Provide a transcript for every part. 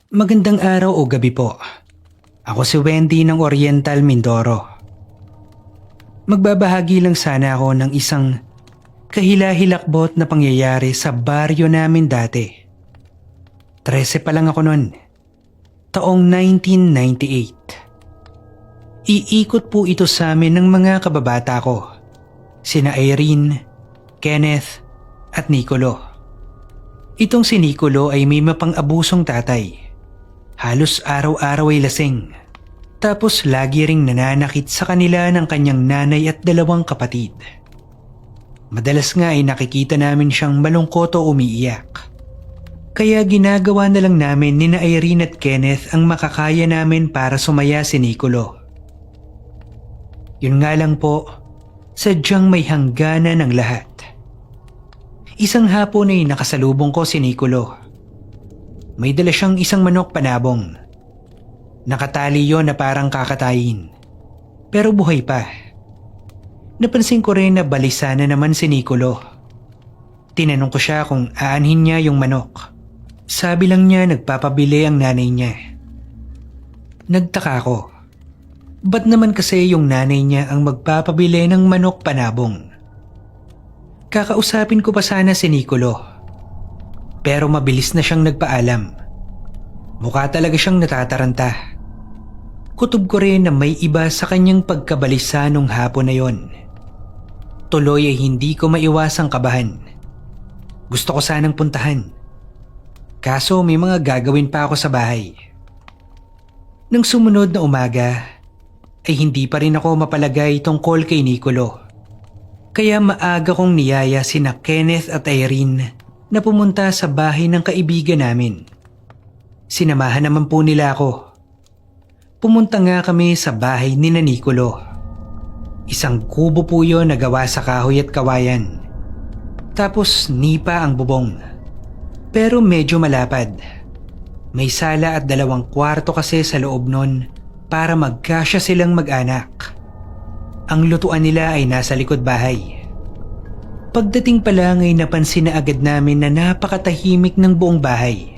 Magandang araw o gabi po. Ako si Wendy ng Oriental Mindoro. Magbabahagi lang sana ako ng isang kahila-hilakbot na pangyayari sa baryo namin dati. 13 pa lang ako noon. Taong 1998. Iikot po ito sa amin ng mga kababata ko. Sina Irene, Kenneth at Nicolo. Itong si Nicolo ay may mapang-abusong tatay. Halos araw-araw ay lasing. Tapos lagi ring nananakit sa kanila ng kanyang nanay at 2 kapatid. Madalas nga ay nakikita namin siyang malungkot o umiiyak. Kaya ginagawa na lang namin nina Irene at Kenneth ang makakaya namin para sumaya si Nicolo. Yun nga lang po, sadyang may hangganan ng lahat. Isang hapon ay nakasalubong ko si Nicolo. May dala siyang isang manok panabong. Nakatali yon na parang kakatayin. Pero buhay pa. Napansin ko rin na balisa na naman si Nicolo. Tinanong ko siya kung aanhin niya yung manok. Sabi lang niya nagpapabili ang nanay niya. Nagtaka ko. Ba't naman kasi yung nanay niya ang magpapabili ng manok panabong? Kakausapin ko pa sana si Nicolo. Pero mabilis na siyang nagpaalam. Mukha talaga siyang natataranta. Kutob ko rin na may iba sa kanyang pagkabalisa nung hapon na yon. Tuloy ay hindi ko maiwasang kabahan. Gusto ko sanang puntahan. Kaso may mga gagawin pa ako sa bahay. Nang sumunod na umaga, ay hindi pa rin ako mapalagay tungkol kay Nicolo. Kaya maaga kong niyaya sina Kenneth at Irene na pumunta sa bahay ng kaibigan namin. Sinamahan naman po nila ako. Pumunta nga kami sa bahay ni Nicolo. Isang kubo po yun na gawa sa kahoy at kawayan. Tapos nipa ang bubong. Pero medyo malapad. May sala at 2 kwarto kasi sa loob nun para magkasya silang mag-anak. Ang lutuan nila ay nasa likod bahay. Pagdating pa lang ay napansin na agad namin na napakatahimik ng buong bahay.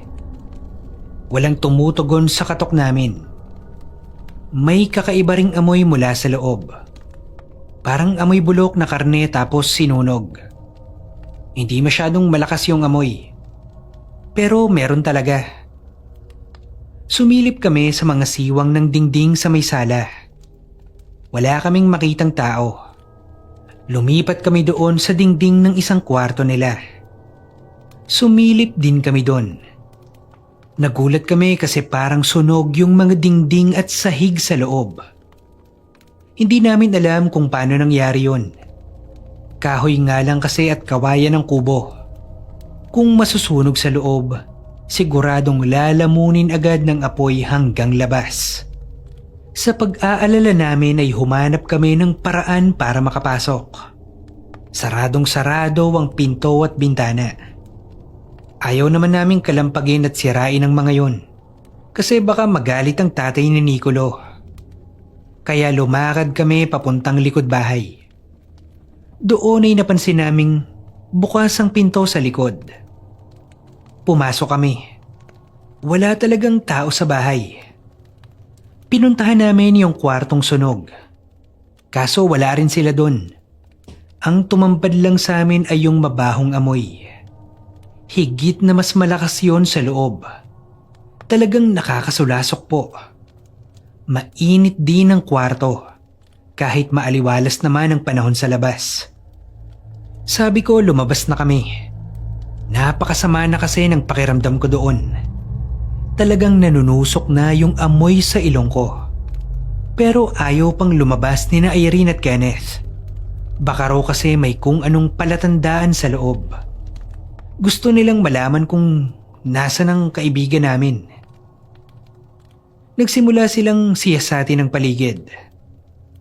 Walang tumutugon sa katok namin. May kakaiba ring amoy mula sa loob. Parang amoy bulok na karne tapos sinunog. Hindi masyadong malakas yung amoy. Pero meron talaga. Sumilip kami sa mga siwang ng dingding sa may sala. Wala kaming makitang tao. Lumipat kami doon sa dingding ng isang kwarto nila. Sumilip din kami doon. Nagulat kami kasi parang sunog yung mga dingding at sahig sa loob. Hindi namin alam kung paano nangyari yun. Kahoy nga lang kasi at kawayan ng kubo. Kung masusunog sa loob, siguradong lalamunin agad ng apoy hanggang labas. Sa pag-aalala namin ay humanap kami ng paraan para makapasok. Saradong-sarado ang pinto at bintana. Ayaw naman naming kalampagin at sirain ang mga yon. Kasi baka magalit ang tatay ni Nicolo. Kaya lumakad kami papuntang likod bahay. Doon ay napansin naming bukas ang pinto sa likod. Pumasok kami. Wala talagang tao sa bahay. Pinuntahan namin yung kwartong sunog. Kaso wala rin sila doon. Ang tumampad lang sa amin ay yung mabahong amoy. Higit na mas malakas yon sa loob. Talagang nakakasulasok po. Mainit din ang kwarto. Kahit maaliwalas naman ang panahon sa labas. Sabi ko lumabas na kami. Napakasama na kasi ng pakiramdam ko doon. Talagang nanunusok na yung amoy sa ilong ko. Pero ayaw pang lumabas ni na Irene at Kenneth. Baka raw kasi may kung anong palatandaan sa loob. Gusto nilang malaman kung nasa ng kaibigan namin. Nagsimula silang siyasatin ng paligid.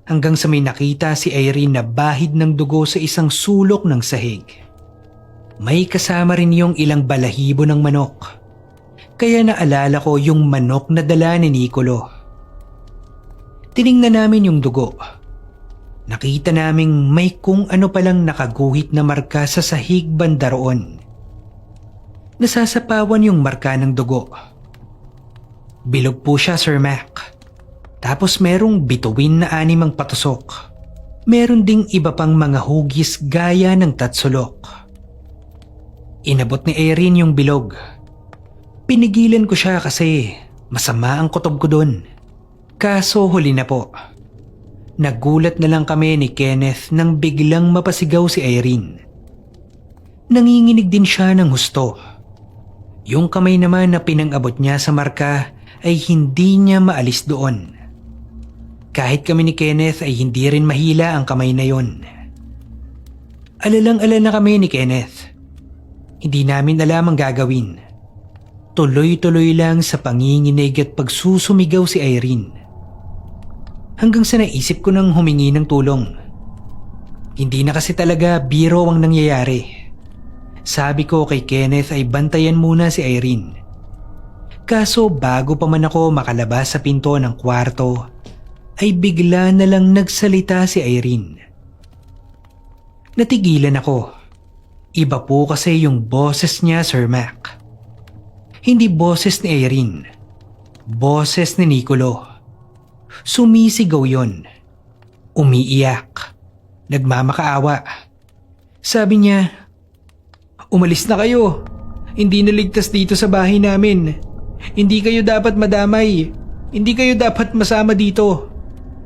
Hanggang sa may nakita si Irene na bahid ng dugo sa isang sulok ng sahig. May kasama rin yung ilang balahibo ng manok. Kaya naalala ko yung manok na dala ni Nicolo. Tiningnan namin yung dugo. Nakita naming may kung ano palang nakaguhit na marka sa sahig banda roon. Nasasapawan yung marka ng dugo. Bilog po siya, Sir Mac. Tapos merong bituin na 6 ang patusok. Meron ding iba pang mga hugis gaya ng tatsulok. Inabot ni Erin yung bilog. Pinigilan ko siya kasi masama ang kutob ko dun. Kaso huli na po. Nagulat na lang kami ni Kenneth nang biglang mapasigaw si Irene. Nanginginig din siya ng husto. Yung kamay naman na pinang-abot niya sa marka ay hindi niya maalis doon. Kahit kami ni Kenneth ay hindi rin mahila ang kamay na yon. Alalang-alala kami ni Kenneth. Hindi namin alam ang gagawin. Tuloy-tuloy lang sa panginginig at pagsusumigaw si Irene. Hanggang sa naisip ko nang humingi ng tulong. Hindi na kasi talaga biro ang nangyayari. Sabi ko kay Kenneth ay bantayan muna si Irene. Kaso bago pa man ako makalabas sa pinto ng kwarto, ay bigla na lang nagsalita si Irene. Natigilan ako. Iba po kasi yung boses niya, Sir Mac. Hindi boses ni Irene. Boses ni Nicolo. Sumisigaw yon. Umiiyak. Nagmamakaawa. Sabi niya, "Umalis na kayo. Hindi naligtas dito sa bahay namin. Hindi kayo dapat madamay. Hindi kayo dapat masama dito.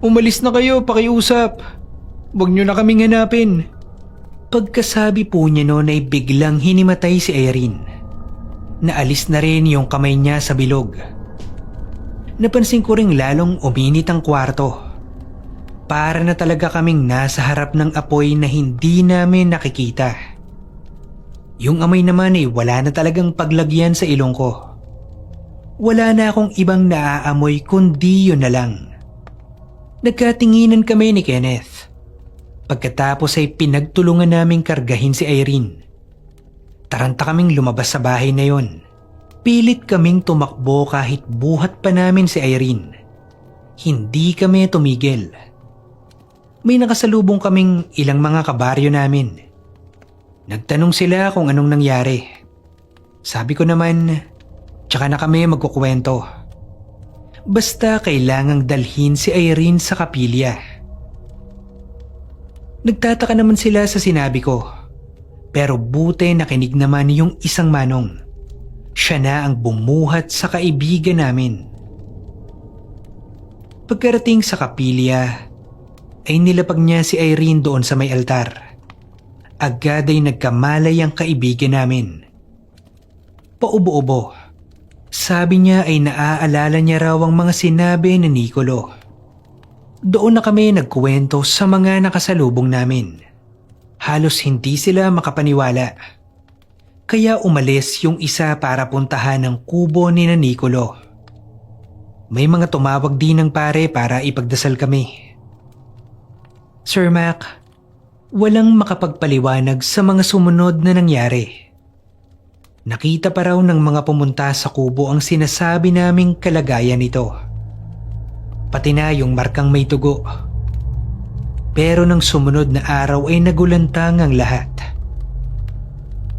Umalis na kayo, pakiusap. Huwag niyo na kaming hanapin." Pagkasabi po niya noon ay biglang hinimatay si Irene. Naalis na rin yung kamay niya sa bilog. Napansin ko ring lalong uminit ang kwarto. Para na talaga kaming nasa harap ng apoy na hindi namin nakikita. Yung amoy naman ay wala na talagang paglagyan sa ilong ko. Wala na akong ibang naaamoy kundi yun na lang. Nagkatinginan kami ni Kenneth. Pagkatapos ay pinagtulungan naming kargahin si Irene. Taranta kaming lumabas sa bahay na yon. Pilit kaming tumakbo kahit buhat pa namin si Irene. Hindi kami tumigil. May nakasalubong kaming ilang mga kabaryo namin. Nagtanong sila kung anong nangyari. Sabi ko naman, tsaka na kami magkukwento. Basta kailangang dalhin si Irene sa kapilya. Nagtataka naman sila sa sinabi ko. Pero buti nakinig naman yung isang manong. Siya na ang bumuhat sa kaibigan namin. Pagkarating sa kapilya, ay nilapag niya si Irene doon sa may altar. Agad ay nagkamalay ang kaibigan namin. Paubo-ubo. Sabi niya ay naaalala niya raw ang mga sinabi ni Nicolo. Doon na kami nagkuwento sa mga nakasalubong namin. Halos hindi sila makapaniwala. Kaya umalis yung isa para puntahan ang kubo ni Nicolo. May mga tumawag din ng pare para ipagdasal kami. Sir Mac, walang makapagpaliwanag sa mga sumunod na nangyari. Nakita pa raw ng mga pumunta sa kubo ang sinasabi naming kalagayan nito. Pati na yung markang may dugo. Pero nang sumunod na araw ay nagulantang ang lahat.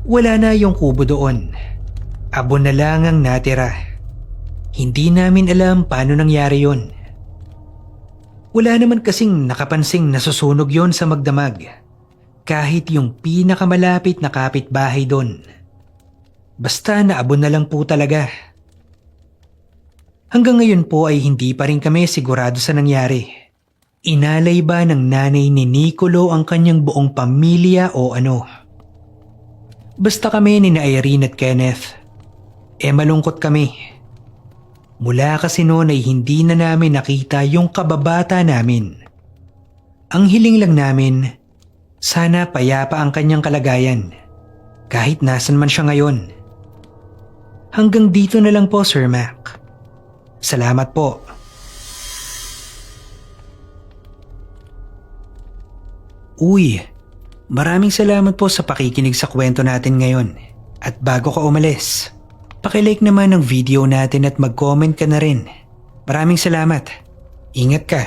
Wala na yung kubo doon. Abo na lang ang natira. Hindi namin alam paano nangyari yon. Wala naman kasing nakapansing nasusunog yon sa magdamag. Kahit yung pinakamalapit na kapitbahay doon. Basta naabon na lang po talaga. Hanggang ngayon po ay hindi pa rin kami sigurado sa nangyari. Inalay ba ng nanay ni Nicolo ang kanyang buong pamilya o ano? Basta kami ni Irene at Kenneth. Malungkot kami. Mula kasi noon ay hindi na namin nakita yung kababata namin. Ang hiling lang namin, sana payapa ang kanyang kalagayan. Kahit nasan man siya ngayon. Hanggang dito na lang po, Sir Mac. Salamat po. Uy, maraming salamat po sa pakikinig sa kwento natin ngayon. At bago ka umalis, pakilike naman ang video natin at mag-comment ka na rin. Maraming salamat. Ingat ka.